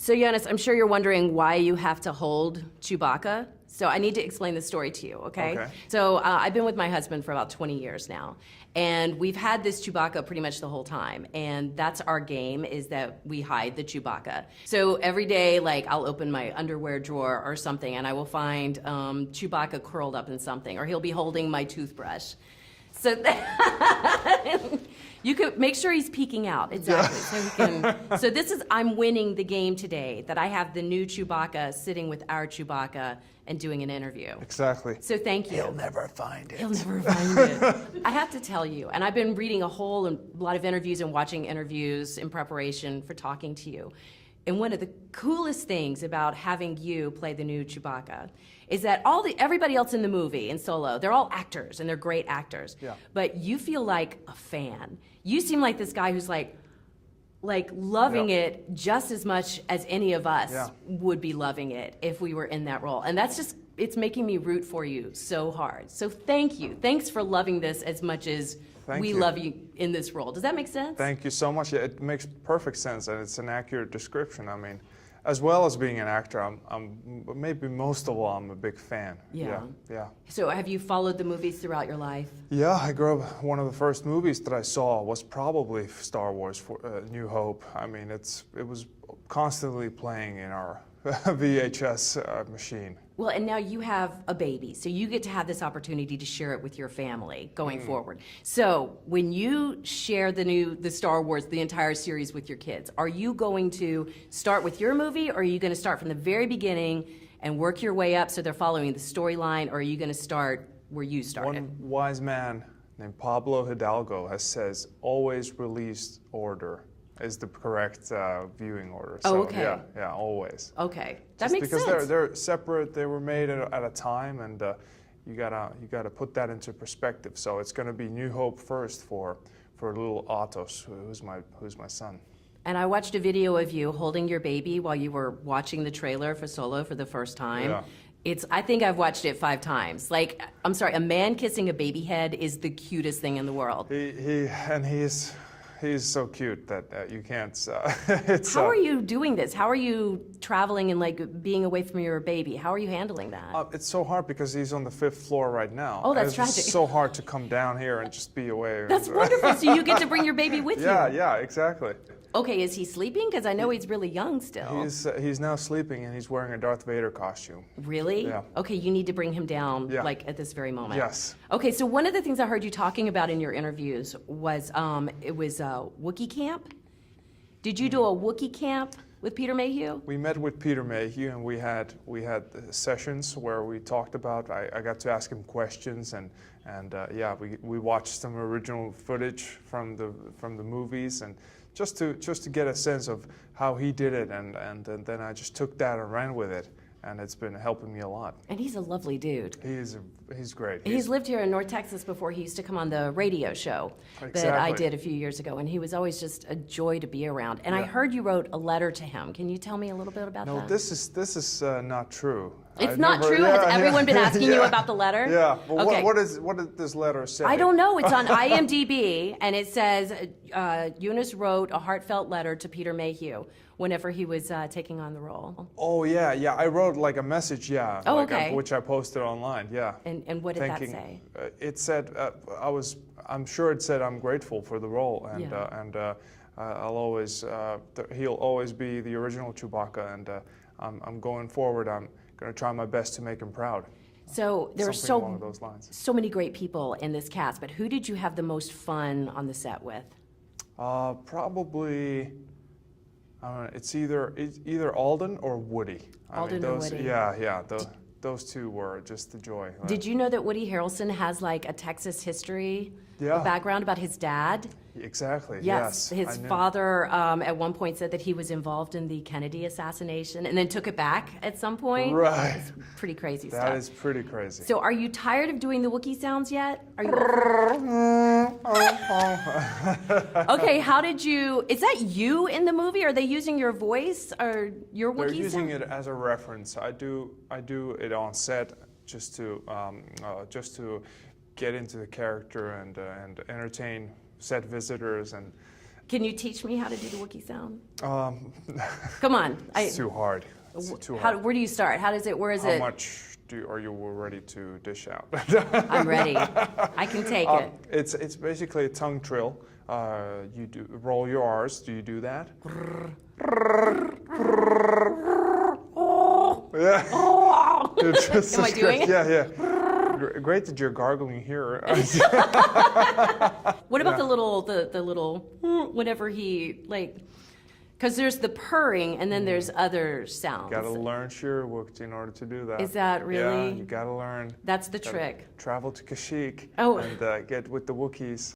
So Joonas, I'm sure you're wondering why you have to hold Chewbacca. So I need to explain the story to you, okay? Okay. So I've been with my husband for about 20 years now, and we've had this Chewbacca pretty much the whole time, and that's our game, is that we hide the Chewbacca. So every day, like, I'll open my underwear drawer or something, and I will find Chewbacca curled up in something, or he'll be holding my toothbrush. So you could make sure he's peeking out, exactly. So this is, I'm winning the game today, that I have the new Chewbacca sitting with our Chewbacca and doing an interview. Exactly. So thank you. He'll never find it. He'll never find it. I have to tell you, and I've been reading a lot of interviews and watching interviews in preparation for talking to you. And one of the coolest things about having you play the new Chewbacca is that everybody else in the movie, in Solo, they're all actors, and they're great actors. Yeah. But you feel like a fan. You seem like this guy who's like loving it just as much as any of us would be loving it if we were in that role. And that's just, it's making me root for you so hard. So thank you. Thanks for loving this as much as we love you in this role. Does that make sense? Thank you so much. Yeah, it makes perfect sense, and it's an accurate description. I mean, as well as being an actor, I'm maybe most of all, I'm a big fan. Yeah. Yeah. So have you followed the movies throughout your life? Yeah, I grew up, one of the first movies that I saw was probably Star Wars, New Hope. I mean, it was constantly playing in our VHS machine. Well, and now you have a baby, so you get to have this opportunity to share it with your family going forward. So when you share the Star Wars, the entire series with your kids, are you going to start with your movie, or are you going to start from the very beginning and work your way up so they're following the storyline, or are you going to start where you started? One wise man named Pablo Hidalgo says, always release order is the correct viewing order. So, okay. Yeah, always. Okay, that Just makes because sense. they're separate, they were made at a time, and you gotta put that into perspective. So it's gonna be New Hope first for little Atos, who's my son. And I watched a video of you holding your baby while you were watching the trailer for Solo for the first time. Yeah. I think I've watched it 5 times. Like, I'm sorry, a man kissing a baby head is the cutest thing in the world. He's so cute that you can't. How are you doing this? How are you traveling and like being away from your baby? How are you handling that? It's so hard because he's on the 5th floor right now. Oh, that's it's tragic. so hard to come down here and just be away. That's wonderful. So you get to bring your baby with you. Yeah, exactly. Okay, is he sleeping? Because I know he's really young still. He's now sleeping, and he's wearing a Darth Vader costume. Really? Yeah. Okay, you need to bring him down like at this very moment. Yes. Okay, so one of the things I heard you talking about in your interviews was it was Wookie Camp. Did you do a Wookie Camp with Peter Mayhew? We met with Peter Mayhew, and we had sessions where we talked about. I got to ask him questions, and we watched some original footage from the movies, and just to get a sense of how he did it, and then I just took that and ran with it, and it's been helping me a lot. And he's a lovely dude. He's great. He's lived here in North Texas before. He used to come on the radio show that I did a few years ago, and he was always just a joy to be around. And I heard you wrote a letter to him. Can you tell me a little bit about that? No, this is not true. It's not true? Has everyone been asking you about the letter? Yeah. Well, okay. what did this letter say? I don't know. It's on IMDb, and it says Joonas wrote a heartfelt letter to Peter Mayhew whenever he was taking on the role. Oh, yeah. I wrote like a message, Oh, okay. which I posted online, yeah. And what did that say? It said, I'm sure it said I'm grateful for the role, and I'll always, he'll always be the original Chewbacca, and I'm going forward. I'm going to try my best to make him proud. So there are along those lines. So many great people in this cast, but who did you have the most fun on the set with? Probably, I don't know, it's either Alden or Woody. Alden or Woody. Yeah. Those two were just the joy. Did you know that Woody Harrelson has like a Texas history background about his dad? Exactly. Yes. His father at one point said that he was involved in the Kennedy assassination and then took it back at some point. Right. It's pretty crazy stuff. That is pretty crazy. So are you tired of doing the Wookiee sounds yet? Are you? Okay, how did you, is that you in the movie? Are they using your voice or your Wookiee sound? They're using it as a reference. I do it on set just to get into the character and entertain set visitors, and Can you teach me how to do the Wookiee sound? Come on. It's too hard. It's too hard. Where do you start? How does it? Where is How it? much are you ready to dish out? I'm ready. I can take it. It's basically a tongue trill. You do roll your R's. Do you do that? Yeah. Am I doing it? Yeah. Great that you're gargling here. What about the little whenever he like? Because there's the purring and then there's other sounds. Gotta learn Shirwook in order to do that. Is that really? Yeah, you gotta learn. That's the trick. Travel to Kashyyyk Oh. and get with the Wookiees.